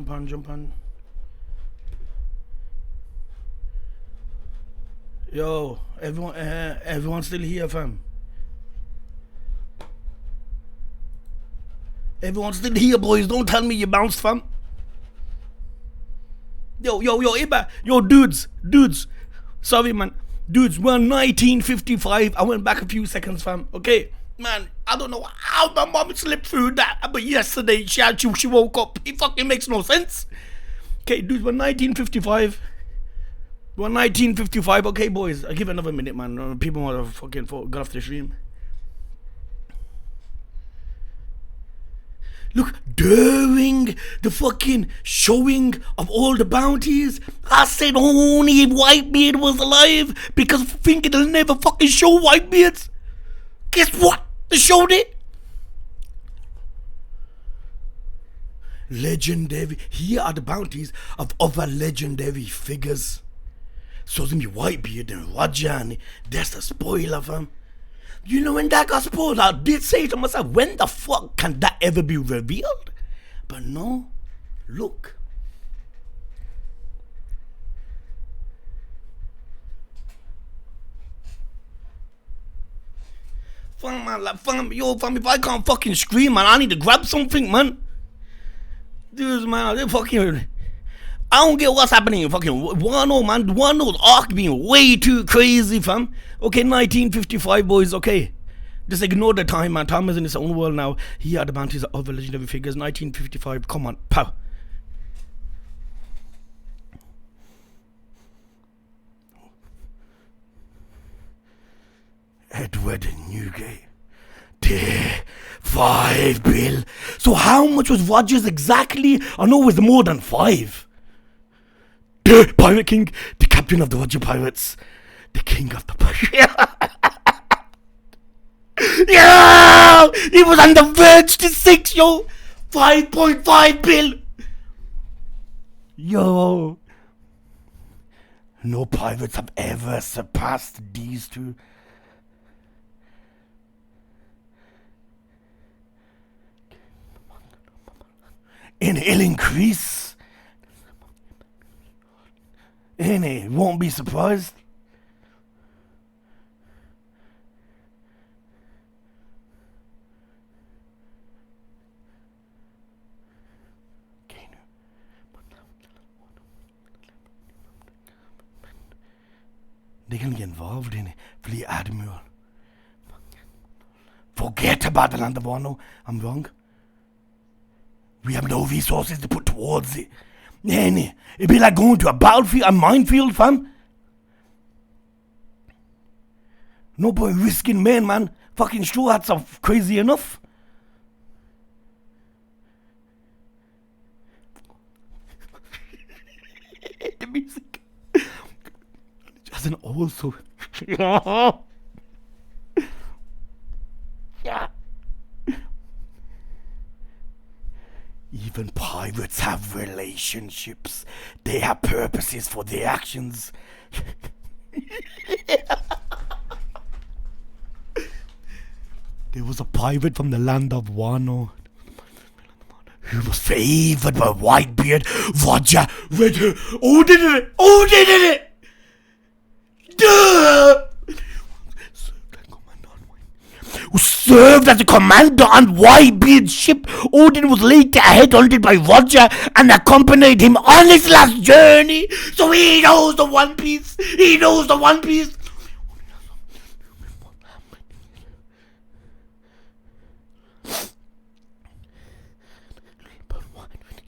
Jump on. Yo, everyone still here, fam? Everyone's still here, boys. Don't tell me you bounced, fam. Yo, Iba. Yo, dudes. Sorry, man. Dudes, we're 1955. I went back a few seconds, fam. Okay, man. I don't know how my mom slipped through that, but yesterday she woke up. It fucking makes no sense. Okay, dudes, we're 1955. We're 1955. Okay, boys. I'll give it another minute, man. People want to fucking get off the stream. Look, during the fucking showing of all the bounties, I said only if Whitebeard was alive because I think it'll never fucking show Whitebeards. Guess what? They showed it. Legendary. Here are the bounties of other legendary figures. So it's gonna be Whitebeard and Roger, and that's the spoiler, fam. You know, when that got spoiled, I did say to myself, when the fuck can that ever be revealed? But no, look. Fam, man, like, fam, if I can't fucking scream, man, I need to grab something, man. Dudes, man, they fucking... I don't get what's happening in fucking Wano, man. Wano's arc being way too crazy, fam. Okay, 1955, boys, okay. Just ignore the time, man. Time is in its own world now. Here are the bounties of other legendary figures. 1955, come on, pow. Edward Newgate. Dear 5 bill. So how much was Rogers exactly? I know it was more than 5. The Pirate King, the captain of the Roger Pirates, the king of the Pirates. Yo! He was on the verge to 6, yo! 5.5 bill! Yo! No pirates have ever surpassed these two. And it'll increase. And it won't be surprised. They're gonna get involved in it. Fleet Admiral. Forget about the land of Wano. I'm wrong. We have no resources to put towards it. It'd be like going to a battlefield, a minefield, fam. No point risking men, man. Fucking straw hats are crazy enough. The music. Doesn't also. Yeah. Even pirates have relationships. They have purposes for their actions. There was a pirate from the land of Wano who was favored by Whitebeard, Roger, Red Hair. Odin in it! Duh! Who served as a commander on Whitebeard's ship. Odin was later headhunted by Roger and accompanied him on his last journey. So he knows the One Piece.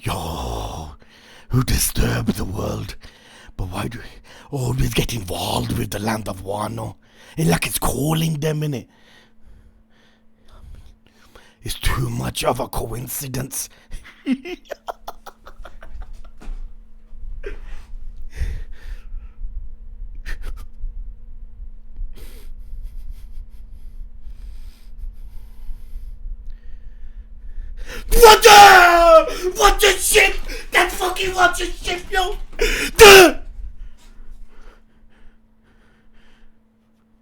Yo, who disturbed the world? But why do we always get involved with the land of Wano? It's like it's calling them, innit? It's too much of a coincidence. Roger ship! That fucking Roger ship, yo! The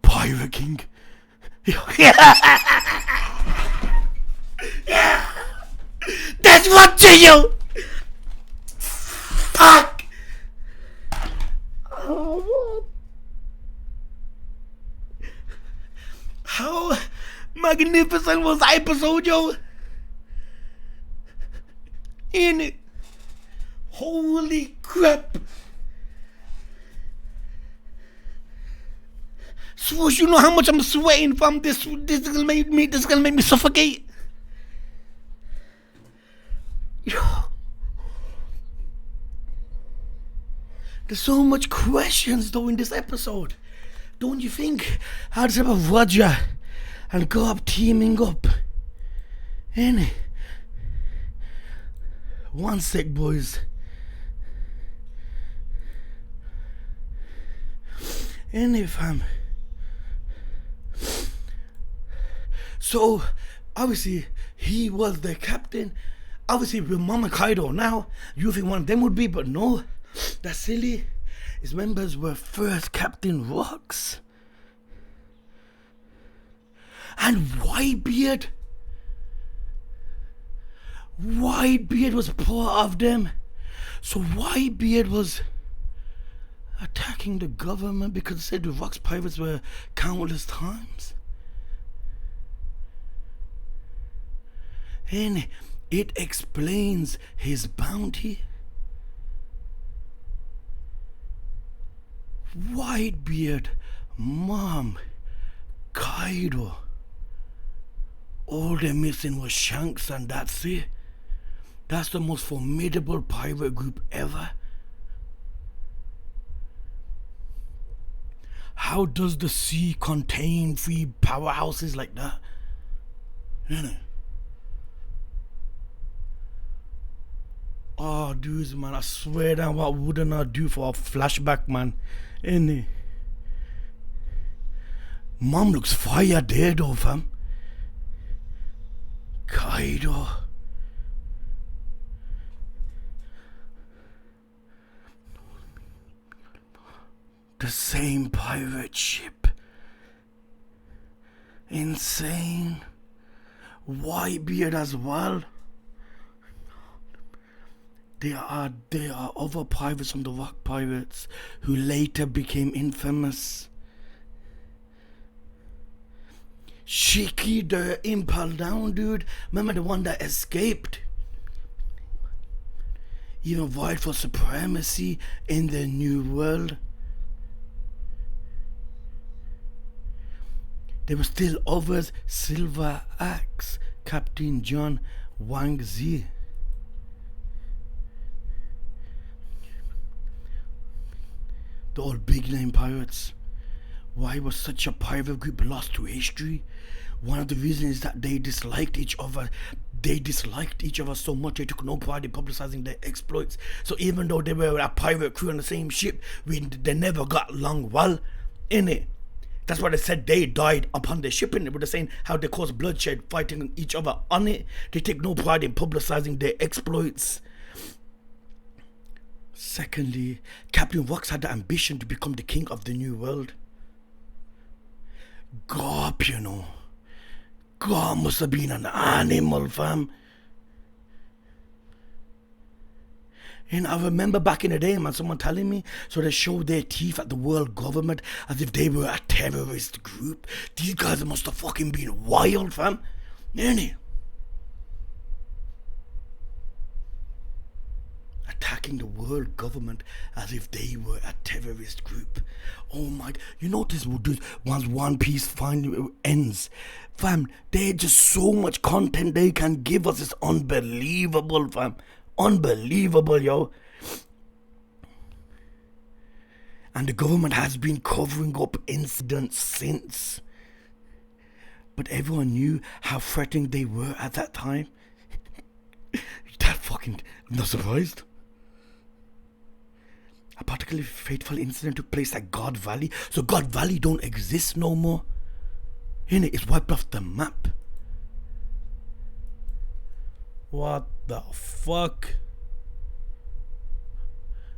Pirate King. Yeah! That's Roger, yo! magnificent was the episode, yo. In it. Holy crap. So you know how much I'm sweating from this. This is gonna make me suffocate. Yo. There's so much questions though in this episode. Don't you think? How does about Roger and Gob teaming up? Ain't it? One sec, boys. Ain't it, fam? So, obviously, he was the captain. Obviously, with Mama Kaido now, you think one of them would be, but no. That's silly. His members were first Captain Rocks. And Whitebeard. Whitebeard was part of them. So Whitebeard was attacking the government because it said the Rocks pirates were countless times. And it explains his bounty. Whitebeard, Mom, Kaido. All they're missing was Shanks, and that's it. That's the most formidable pirate group ever. How does the sea contain 3 powerhouses like that? Innit? Oh, dudes, man, I swear down, what wouldn't I do for a flashback, man? Innit? Mom looks fire there, though, fam. Kaido. The same pirate ship. Insane. Whitebeard as well. There are other pirates from the Rock Pirates who later became infamous. Shiki, the Impel Down dude, remember the one that escaped? Even vied for supremacy in the New World. There were still others, Silver Axe, Captain John Wang Zi. The old big name pirates. Why was such a pirate group lost to history? One of the reasons is that they disliked each other. They disliked each other so much they took no pride in publicizing their exploits. So even though they were a pirate crew on the same ship, they never got along well in it. That's why they said they died upon their ship in it. But they're saying how they caused bloodshed fighting each other on it. They take no pride in publicizing their exploits. Secondly, Captain Rocks had the ambition to become the king of the New World. Garp, you know. God must have been an animal, fam. And I remember back in the day, man, someone telling me, so they showed their teeth at the world government as if they were a terrorist group. These guys must have fucking been wild, fam. Ain't it? Attacking the world government as if they were a terrorist group. Oh my, you notice once One Piece finally ends, fam, there's just so much content they can give us. It's unbelievable, fam. Unbelievable, yo. And the government has been covering up incidents since. But everyone knew how threatening they were at that time. That fucking, I'm not surprised. A particularly fateful incident took place at God Valley. So God Valley don't exist no more. Innit? It's wiped off the map. What the fuck?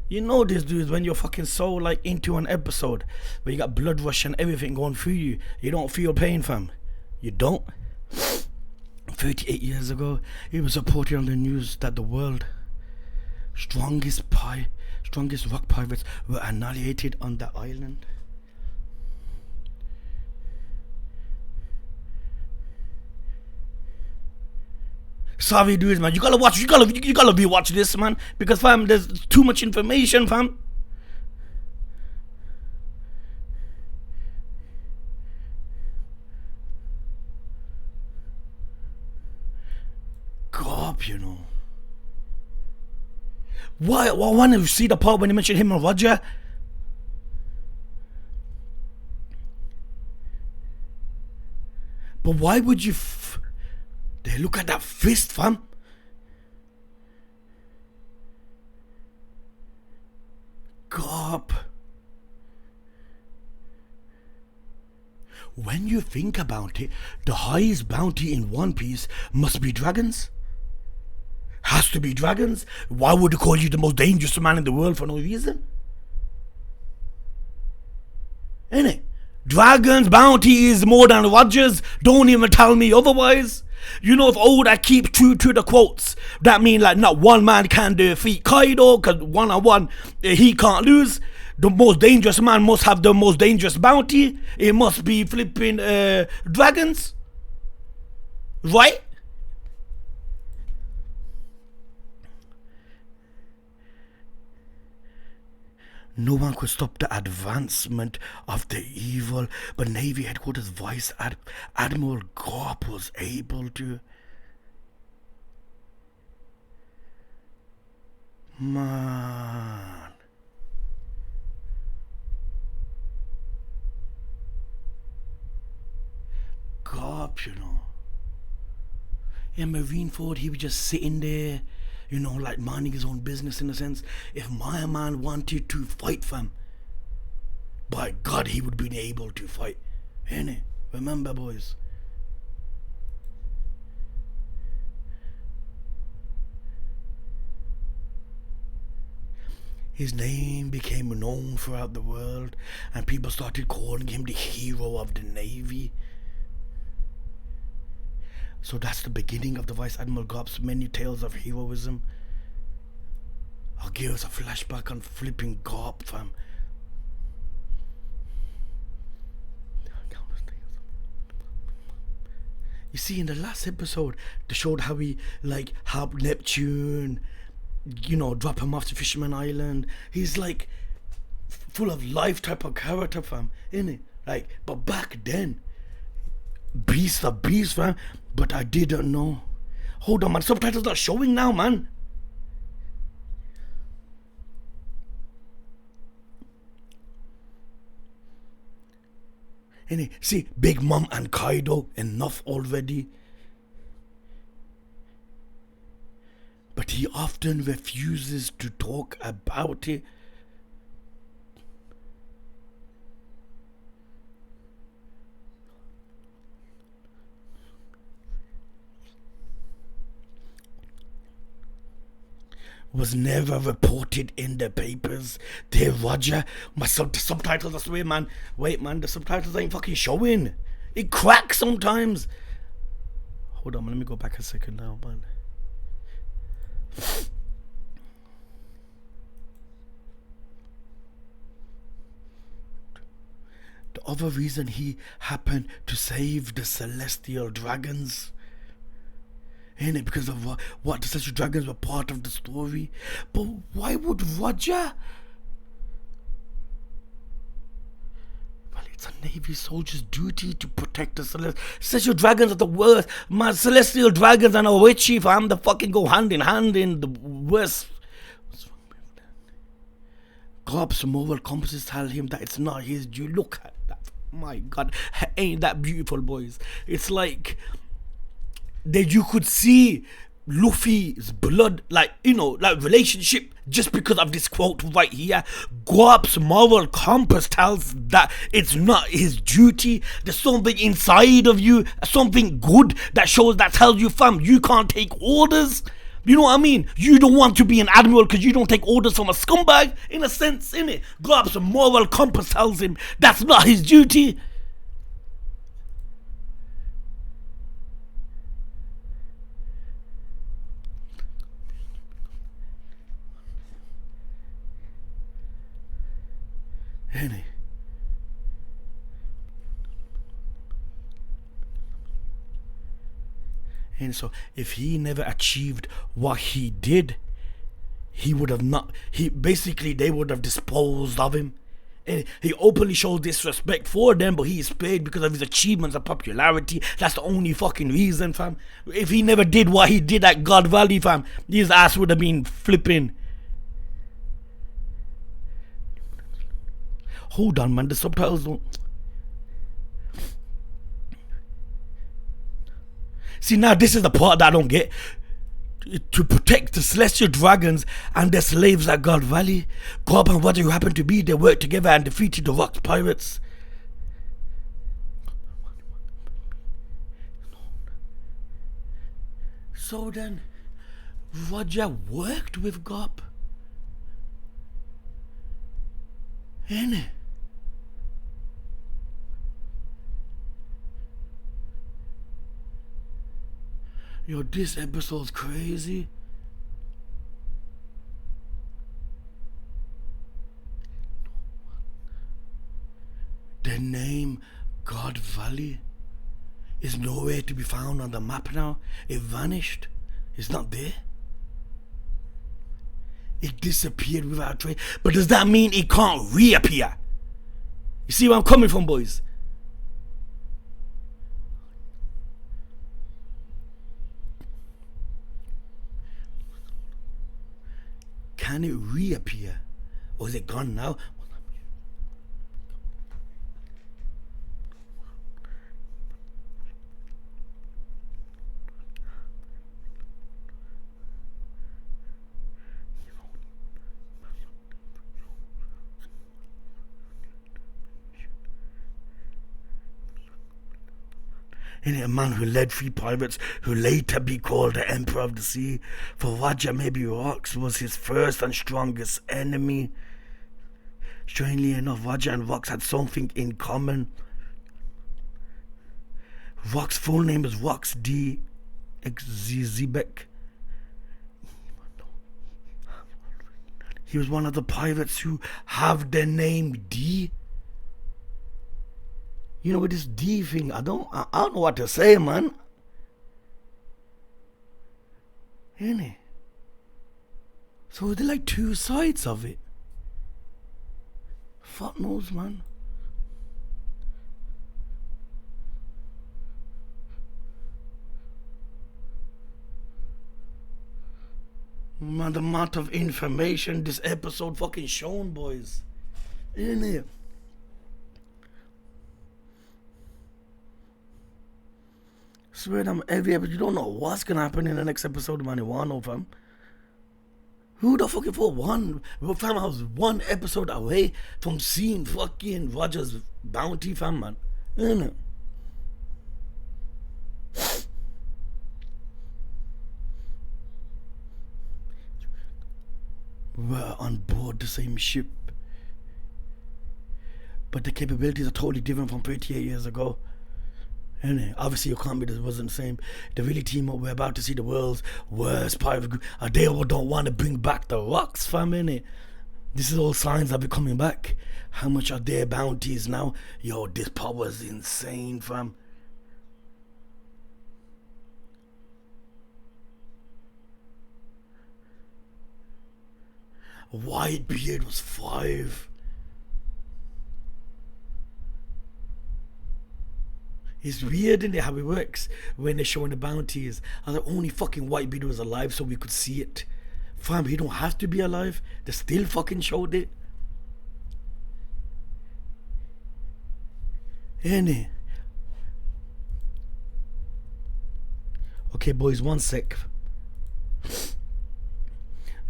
You know this, dude, when you're fucking so like into an episode where you got blood rush and everything going through you, you don't feel pain, fam. You don't. 38 years ago, it was reported on the news that the world strongest rock pirates were annihilated on the island. Sorry, dudes, man. You gotta watch. You gotta rewatch this, man. Because fam, there's too much information, fam. God, you know. Why? Well, I want to see the part when he mentioned him and Roger. But why would you? They look at that fist, fam. God. When you think about it, the highest bounty in One Piece must be dragons. Has to be dragons. Why would they call you the most dangerous man in the world for no reason? Innit? Dragons bounty is more than Rogers. Don't even tell me otherwise. You know, if Oda keep true to the quotes, that mean like not one man can defeat Kaido, cause one on one he can't lose. The most dangerous man must have the most dangerous bounty. It must be flipping dragons, right? No one could stop the advancement of the evil, but Navy Headquarters Vice Admiral Garp was able to. Man. Garp, you know. Yeah, Marineford, he was just sitting there, you know, like minding his own business in a sense. If my man wanted to fight, fam, by God, he would be able to fight. Innit? Remember, boys. His name became known throughout the world, and people started calling him the hero of the Navy. So that's the beginning of the Vice Admiral Garp's many tales of heroism. I'll give us a flashback on flipping Garp, fam. You see, in the last episode, they showed how he like helped Neptune, you know, drop him off to Fisherman Island. He's like full of life type of character, fam, innit? Like, but back then, beast of beast, fam. But I didn't know. Hold on, man. Subtitles not showing now, man. And see, Big Mom and Kaido, enough already. But he often refuses to talk about it. Was never reported in the papers. Dear Roger, the subtitles, I swear, man. Wait, man, the subtitles ain't fucking showing. It cracks sometimes. Hold on, let me go back a second now, man. The other reason he happened to save the celestial dragons, ain't it? Because of what the celestial dragons were part of the story. But why would Roger? Well, it's a Navy soldier's duty to protect the celestial dragons. Are the worst. My celestial dragons and a witchy, if I'm the fucking go hand in hand in the worst. What's wrong with that? Garp's moral compasses tell him that it's not his due. Look at that. My God, ain't that beautiful, boys? It's like that you could see Luffy's blood, like, you know, like relationship, just because of this quote right here. Garp's moral compass tells that it's not his duty. There's something inside of you, something good that shows, that tells you, fam, you can't take orders. You know what I mean? You don't want to be an admiral because you don't take orders from a scumbag, in a sense, innit? Garp's moral compass tells him that's not his duty. Annie. And so if he never achieved what he did, he would have not, he basically, they would have disposed of him. And he openly shows disrespect for them, but he is paid because of his achievements and popularity. That's the only fucking reason, fam. If he never did what he did at God Valley, fam, his ass would have been flipping. Hold on, man, the subtitles don't. See, now this is the part that I don't get. To protect the celestial dragons and their slaves at God Valley, Gob and Roger, who happened to be there, worked together and defeated the Rocks pirates. So then, Roger worked with Gob. Ain't it? Yo, this episode's crazy. The name God Valley is nowhere to be found on the map now. It vanished. It's not there. It disappeared without trace. But does that mean it can't reappear? You see where I'm coming from, boys? Can it reappear? Or is it gone now? And a man who led 3 pirates, who later be called the Emperor of the Sea. For Roger, maybe Rox was his first and strongest enemy. Strangely enough, Roger and Rox had something in common. Rox's full name is Rox D. Zibek. He was one of the pirates who have the name D. You know, with this D thing, I don't know what to say, man. Ain't it? So there like 2 sides of it. Fuck knows, man. Man, the amount of information this episode fucking shown, boys. Ain't it? Swear them every episode. You don't know what's gonna happen in the next episode, man. You wanna know, fam? Who the fuck for one? Fam, I was 1 episode away from seeing fucking Roger's bounty, fam, man. Ain't it? We're on board the same ship, but the capabilities are totally different from 38 years ago. And obviously, your comedy wasn't the same. The really team up, we're about to see the world's worst pirate group. They all don't want to bring back the Rocks, fam, innit? This is all signs of it coming back. How much are their bounties now? Yo, this power is insane, fam. Whitebeard was 5. It's weird, isn't it, how it works when they're showing the bounties. And the only fucking Whitebeard was alive so we could see it. Fam, he don't have to be alive. They still fucking showed it. Ain't it? Okay, boys, 1 sec.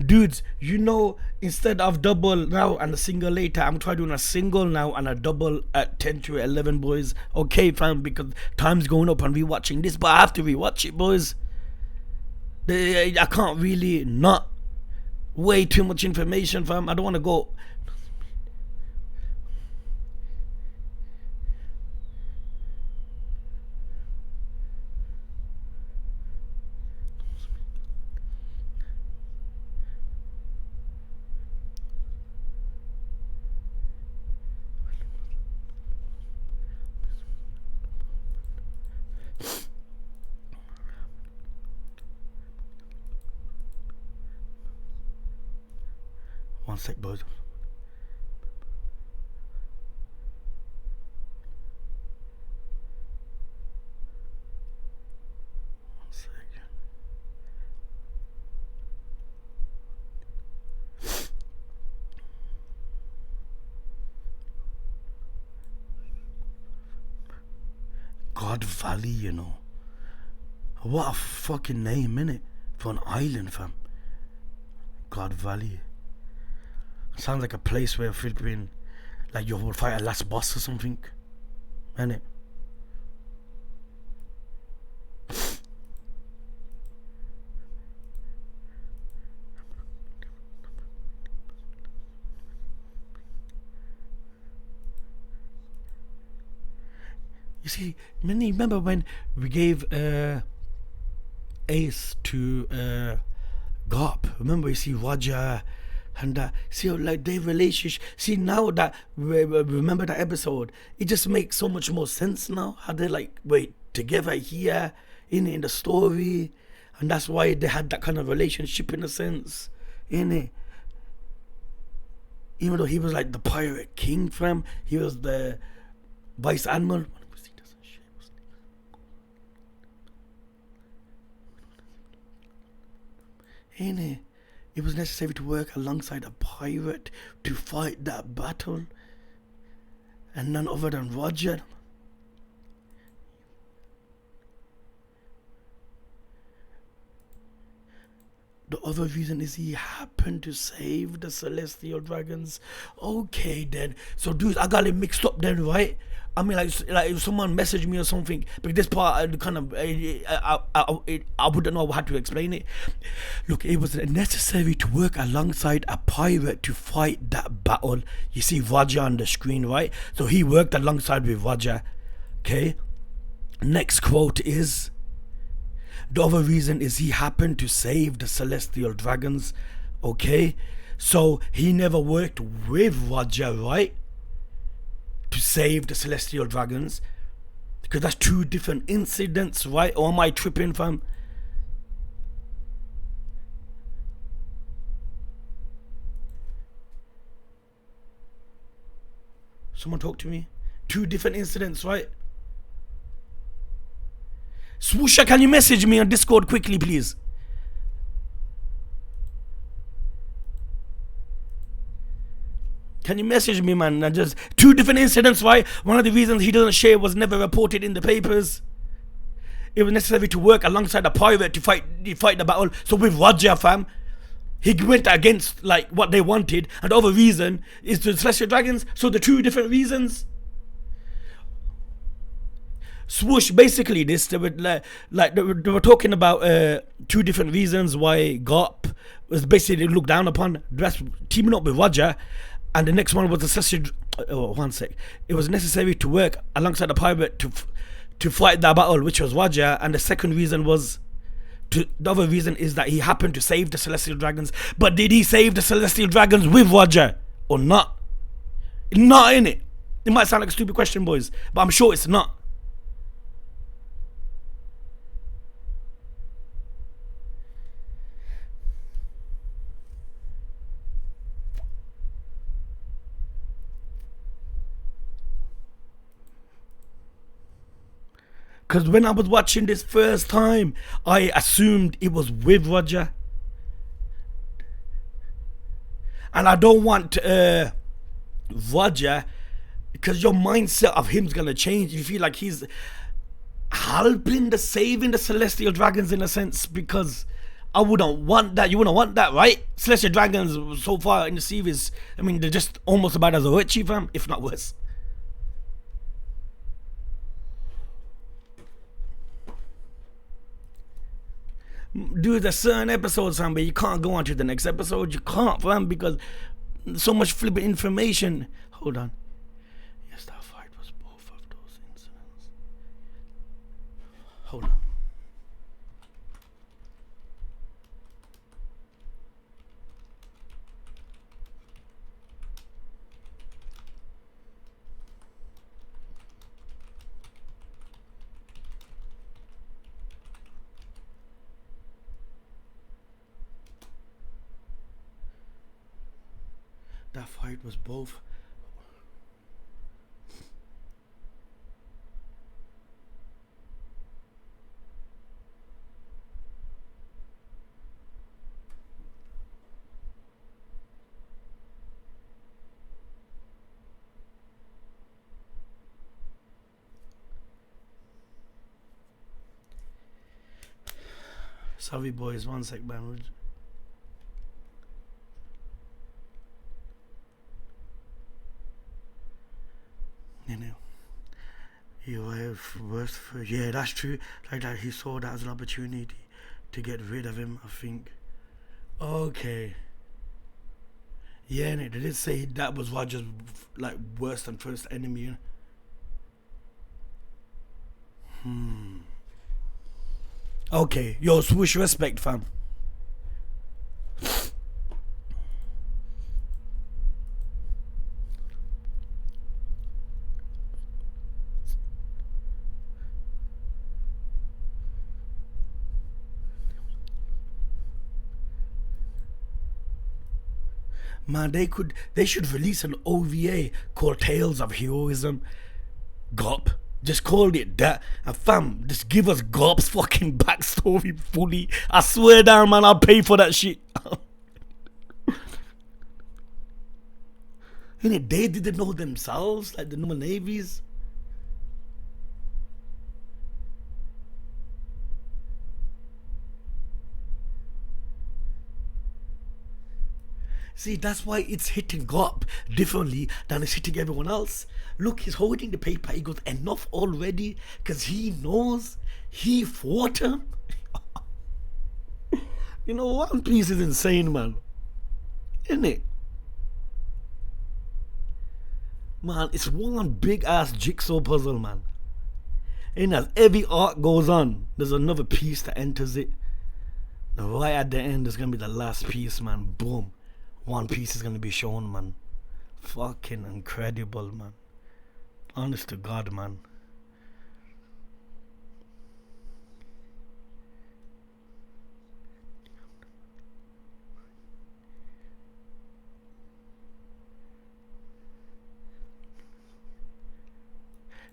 Dudes, you know, instead of double now and a single later, I'm trying doing a single now and a double at 10 to 11, boys. Okay, fam, because time's going up and rewatching this, but I have to rewatch it, boys. I can't really not way too much information, fam. I don't want to go. One sec, boys. One sec. God Valley, you know. What a fucking name, innit? For an island, fam. God Valley. Sounds like a place where Philippine, like you would fight a last boss or something, innit? You see, remember when we gave Ace to Garp? Remember, you see Roger and see like their relationship. See now that we remember that episode, it just makes so much more sense now. How they like wait together here in the story, and that's why they had that kind of relationship in a sense, in it. Even though he was like the pirate king, fam, he was the vice admiral. In it. It was necessary to work alongside a pirate to fight that battle, and none other than Roger. The other reason is he happened to save the celestial dragons. Okay then. So dude, I got it mixed up then, right? I mean, like if someone messaged me or something, but this part I kind of I wouldn't know how to explain it. Look, it was necessary to work alongside a pirate to fight that battle. You see Roger on the screen, right? So he worked alongside with Roger. Okay. Next quote is, the other reason is he happened to save the celestial dragons. Okay, so he never worked with Roger, right, to save the celestial dragons, because that's two different incidents, right? Or am I tripping, fam? Someone talk to me. Two different incidents, right? Swoosha, can you message me on Discord quickly, please? Can you message me, man? And just two different incidents, right? One of the reasons he doesn't share was never reported in the papers. It was necessary to work alongside a pirate to fight the battle. So with Roger, fam, he went against like what they wanted, and the other reason is the celestial dragons. So the two different reasons. Swoosh, basically this they were they were talking about two different reasons why Garp was basically looked down upon. That's teaming up with Roger, and the next one was the celestial. One sec. It was necessary to work alongside a pirate to fight that battle, which was Roger, and the second reason was the other reason is that he happened to save the celestial dragons. But did he save the celestial dragons with Roger or not? Not in it. It might sound like a stupid question, boys, but I'm sure it's not. Because when I was watching this first time, I assumed it was with Roger. And I don't want Roger, because your mindset of him's going to change. You feel like he's helping saving the celestial dragons in a sense, because I wouldn't want that. You wouldn't want that, right? Celestial dragons so far in the series, I mean, they're just almost about as rich, fam, if not worse. Dude, there's certain episodes, fam, but you can't go on to the next episode. You can't, fam, because so much flipping information. Hold on. Yes, that fight was both of those incidents. Hold on. That fight was both. Sorry, boys. One sec, man. You know, you were worse for. Yeah, that's true. Like that, he saw that as an opportunity to get rid of him. I think. Okay. Yeah, and they did say that was Roger's like worst and first enemy. Okay, yo, swoosh respect, fam. Man, they should release an OVA called Tales of Heroism. Gop. Just called it that. And fam, just give us Gop's fucking backstory fully. I swear down, man, I'll pay for that shit. Innit, they didn't know themselves, like the normal navies. See, that's why it's hitting Gop differently than it's hitting everyone else. Look, he's holding the paper. He goes, enough already, because he knows he fought him. You know, One Piece is insane, man. Isn't it? Man, it's one big ass jigsaw puzzle, man. And as every arc goes on, there's another piece that enters it. And right at the end, there's gonna be the last piece, man. Boom. One Piece is gonna be shown, man. Fucking incredible, man. Honest to God, man.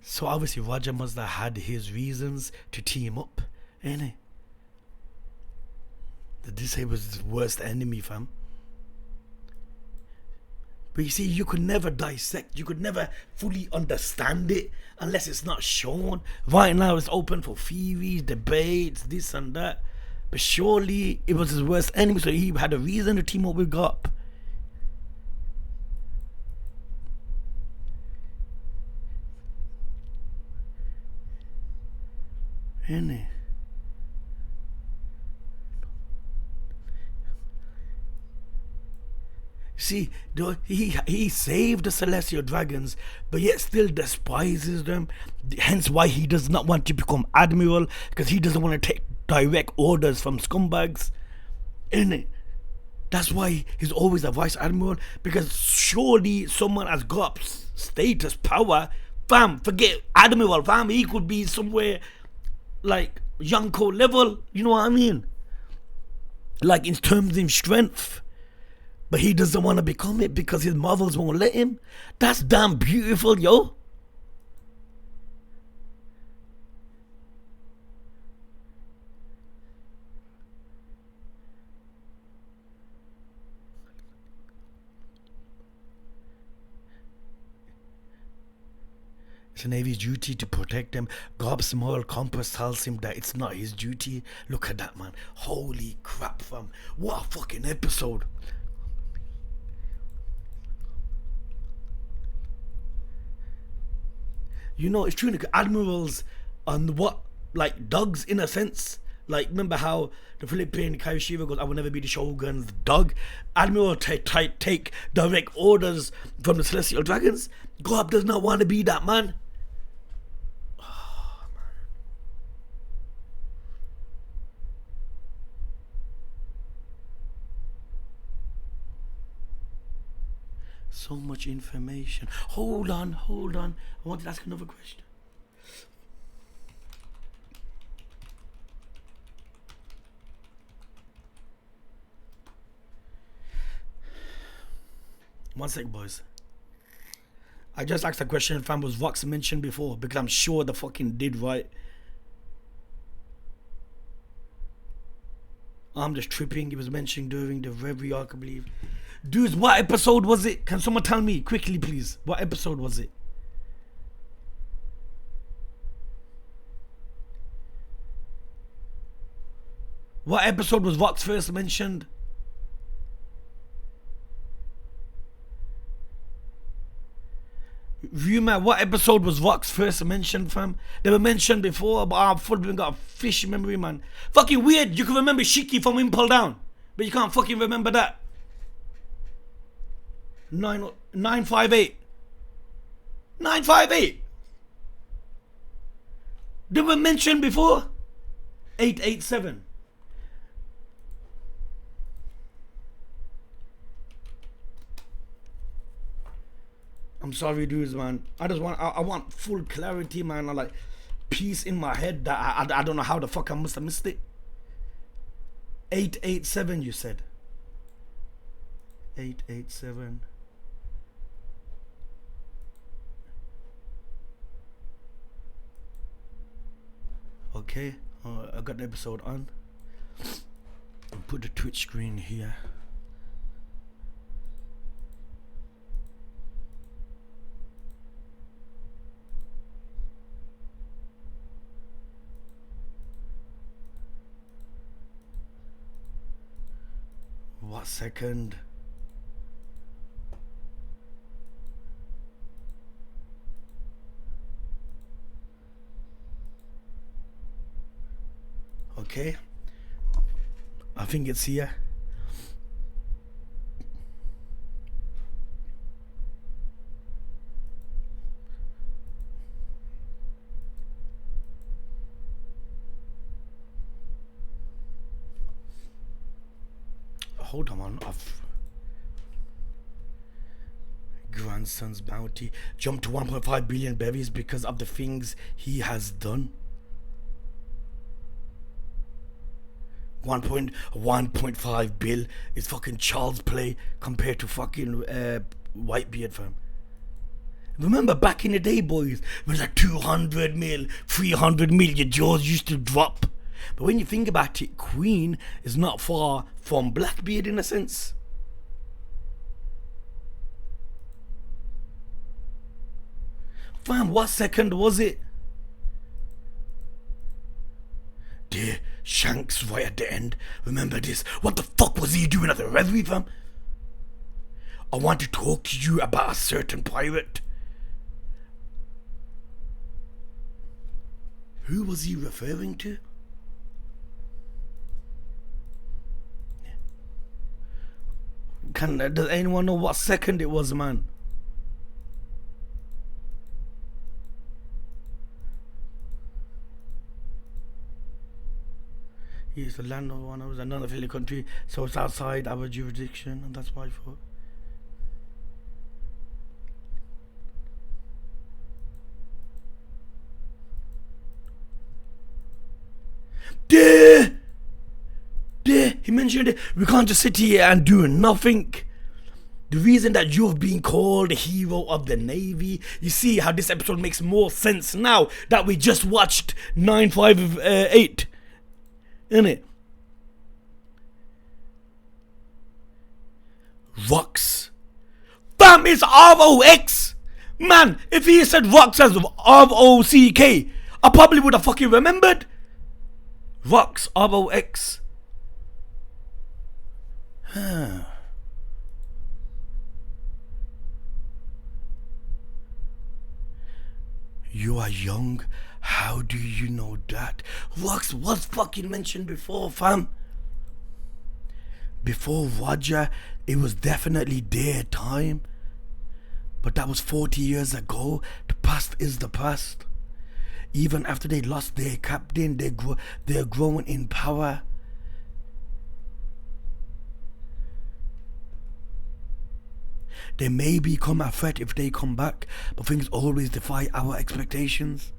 So obviously Roger must have had his reasons to team up, ain't it? This was his worst enemy, fam. But you see, you could never dissect, you could never fully understand it unless it's not shown. Right now, it's open for theories, debates, this and that. But surely it was his worst enemy, so he had a reason to team up with Gop. Isn't it? See, he saved the celestial dragons, but yet still despises them. Hence why he does not want to become admiral, because he doesn't want to take direct orders from scumbags. Innit? That's why he's always a vice admiral, because surely someone has got status, power. Fam, forget admiral, fam. He could be somewhere like Yonko level. You know what I mean? Like in terms of strength. But he doesn't want to become it because his mothers won't let him. That's damn beautiful, yo. It's the Navy's duty to protect them. Gob's moral compass tells him that it's not his duty. Look at that, man. Holy crap, fam. What a fucking episode. You know, it's true. Like, admirals and what, like dogs in a sense. Like, remember how the Philippine Kaishira goes, I will never be the Shogun's dog. Admiral take direct orders from the Celestial Dragons. Gob does not want to be that man. Oh, man. So much information. Hold on. I want to ask another question. One sec, boys. I just asked a question, fam. Was Vox mentioned before? Because I'm sure the fucking did, right? I'm just tripping. It was mentioned during the Reverie arc, I believe. Dudes, what episode was it? Can someone tell me quickly, please? What episode was it? What episode was Vox first mentioned? Ruma, what episode was Vox first mentioned, fam? They were mentioned before, but I've fucking got a fish memory, man. Fucking weird. You can remember Shiki from Impel Down, but you can't fucking remember that. 958. 958. They were mentioned before. 887. I'm sorry, dudes, man. I want full clarity, man. I like peace in my head that I don't know how the fuck I must have missed it. 887, you said. 887. Okay, I got the episode on. I'll put the Twitch screen here. What second? Okay, I think it's here. Hold on, Grandson's bounty jumped to 1.5 billion berries because of the things he has done. 1.5 bill is fucking child's play compared to fucking Whitebeard, fam. Remember back in the day, boys, it was like 200 mil, 300 mil, your jaws used to drop. But when you think about it, Queen is not far from Blackbeard in a sense. Fam, what second was it? Dear Shanks right at the end. Remember this. What the fuck was he doing at the Reverie, fam? I want to talk to you about a certain pirate. Who was he referring to? Does anyone know what second it was, man? It's the land of one of another affiliate country, so it's outside our jurisdiction, and that's why I thought. He mentioned it. We can't just sit here and do nothing. The reason that you've been called the hero of the Navy, you see how this episode makes more sense now that we just watched 958, innit? Rocks. Bam, it's ROX. Man, if he said Rocks as ROCK, I probably would have fucking remembered. Rocks, ROX. Huh. You are young. How do you know that? Rocks was fucking mentioned before, fam. Before Roger, it was definitely their time. But that was 40 years ago. The past is the past. Even after they lost their captain, they're growing in power. They may become a threat if they come back, but things always defy our expectations.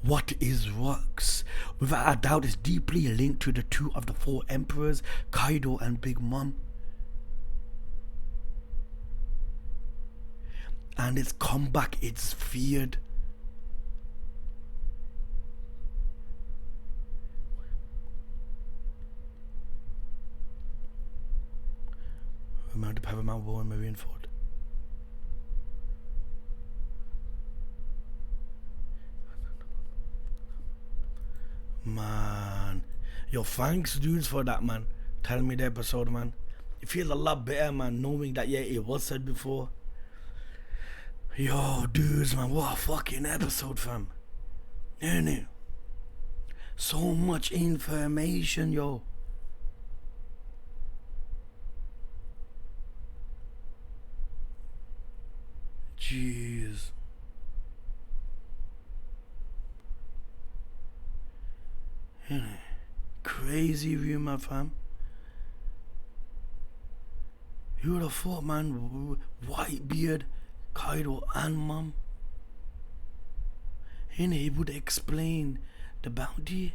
What is rocks? Without a doubt, is deeply linked to the two of the four emperors, Kaido and Big Mom. And its comeback is feared. Remember the Paramount War in Marineford? Man, yo, thanks dudes for that, man. Tell me the episode, man. It feels a lot better, man, knowing that, yeah, it was said before. Yo, dudes, man, what a fucking episode, fam. Ain't it? So much information, yo. Jeez. Crazy rumor, fam. You would have thought, man, Whitebeard, Kaido, and Mom. And he would explain the bounty.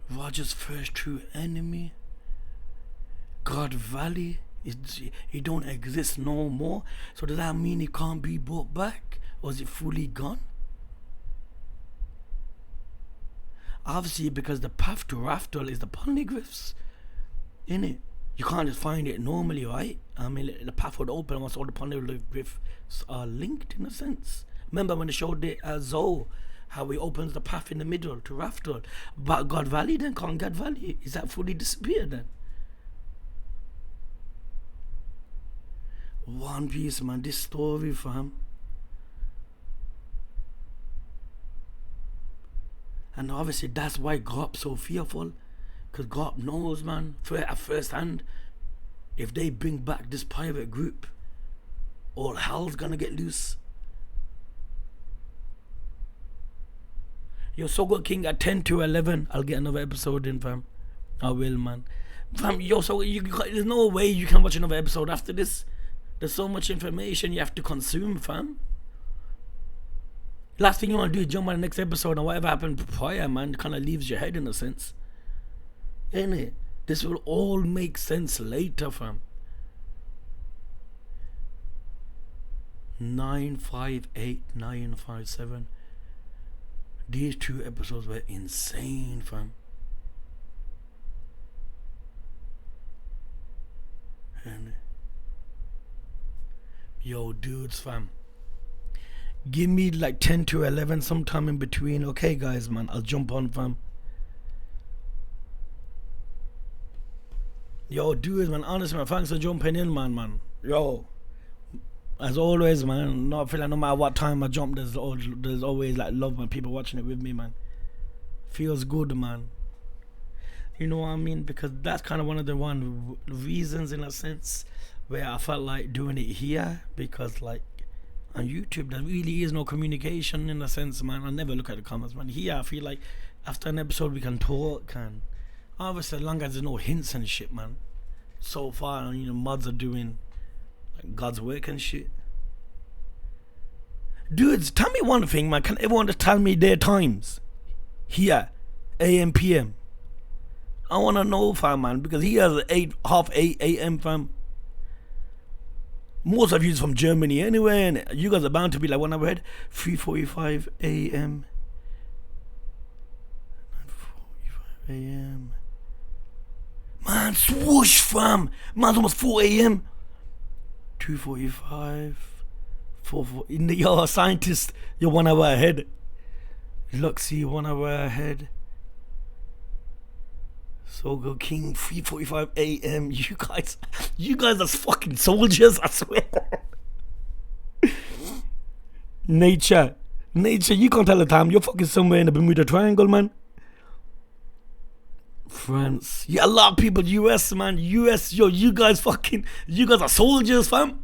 Roger's first true enemy. God Valley, it don't exist no more. So does that mean it can't be brought back? Or is it fully gone? Obviously, because the path to Raftel is the polyglyphs, innit? You can't just find it normally, right? I mean, the path would open once all the polyglyphs are linked, in a sense. Remember when they showed it as Zoe, how he opens the path in the middle to Raftel, but God Valley then can't get Valley. Is that fully disappeared then? One Piece, man, this story, fam. And obviously that's why Garp's so fearful. Because Garp knows, man, at first hand, if they bring back this pirate group, all hell's gonna get loose. Yo, Sogo King at 10 to 11. I'll get another episode in, fam. I will, man. Fam, yo, so there's no way you can watch another episode after this. There's so much information you have to consume, fam. Last thing you want to do is jump on the next episode and whatever happened prior, man, kind of leaves your head in a sense. Ain't it? This will all make sense later, fam. 958, 957. These two episodes were insane, fam. And yo, dudes, fam. Give me like 10 to 11 sometime in between. Okay, guys, man, I'll jump on, fam. Yo, dudes, man, honestly, man, thanks for jumping in, man. Yo, as always, man, not feeling no matter what time I jump, there's always like love, man, people watching it with me, man. Feels good, man. You know what I mean? Because that's kind of one of the reasons, in a sense, where I felt like doing it here, because like on YouTube there really is no communication, in a sense, man. I never look at the comments, man. Here I feel like after an episode we can talk, and obviously as long as there's no hints and shit, man. So far, you know, mods are doing like God's work and shit. Dudes, tell me one thing, man. Can everyone just tell me their times here, AM PM? I wanna know, fam, man, because he has 8:30 AM, fam. Most of you is from Germany anyway, and you guys are bound to be like 1 hour ahead. 3:45 AM. 9:45 AM. Man, swoosh, fam. Man's almost 4 AM. 2:45. 4:40. You're a scientist. You're 1 hour ahead. Luxy, 1 hour ahead. Sogo King, 3:45 AM. You guys are fucking soldiers, I swear. Nature, you can't tell the time. You're fucking somewhere in the Bermuda Triangle, man. France, yeah, a lot of people. US, man, US. Yo, you guys are soldiers, fam.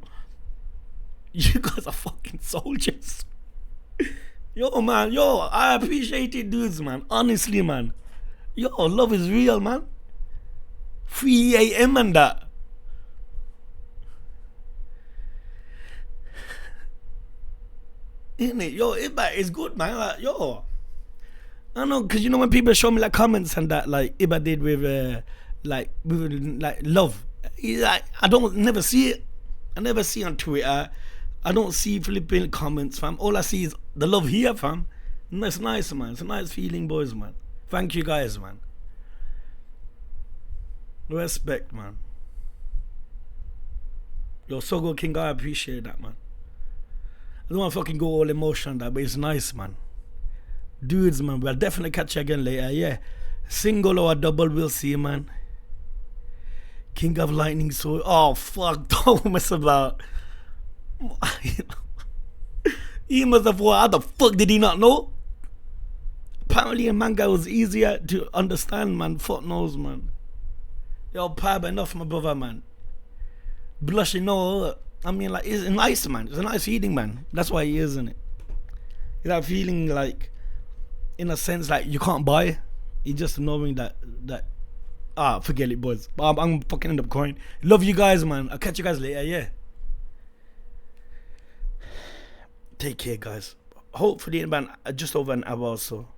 You guys are fucking soldiers. Yo, man, I appreciate it, dudes, man. Honestly, man. Yo, love is real, man. 3 AM and that. Isn't it? Yo, Iba is good, man. Like, yo. I don't know, because you know when people show me like comments and that like Iba did with like love. Like, I don't never see it. I never see on Twitter. I don't see flipping comments, fam. All I see is the love here, fam. And that's nice, man. It's a nice feeling, boys, man. Thank you guys, man. Respect, man. Yo, so good, King. I appreciate that, man. I don't want to fucking go all emotional on that, but it's nice, man. Dudes, man, we'll definitely catch you again later, yeah. Single or a double, we'll see, man. King of Lightning Sword. Oh, fuck, don't mess about. He must have thought, how the fuck did he not know? Apparently in manga was easier to understand, man. Fuck knows, man. Yo, pab, enough, my brother, man. Blushing, no. I mean, like, it's nice, man. It's a nice feeling, man. That's why he is, isn't it? It's that feeling, like, in a sense, like, you can't buy. It's just knowing that forget it, boys. I'm fucking end up crying. Love you guys, man. I'll catch you guys later, yeah. Take care, guys. Hopefully in about just over an hour or so.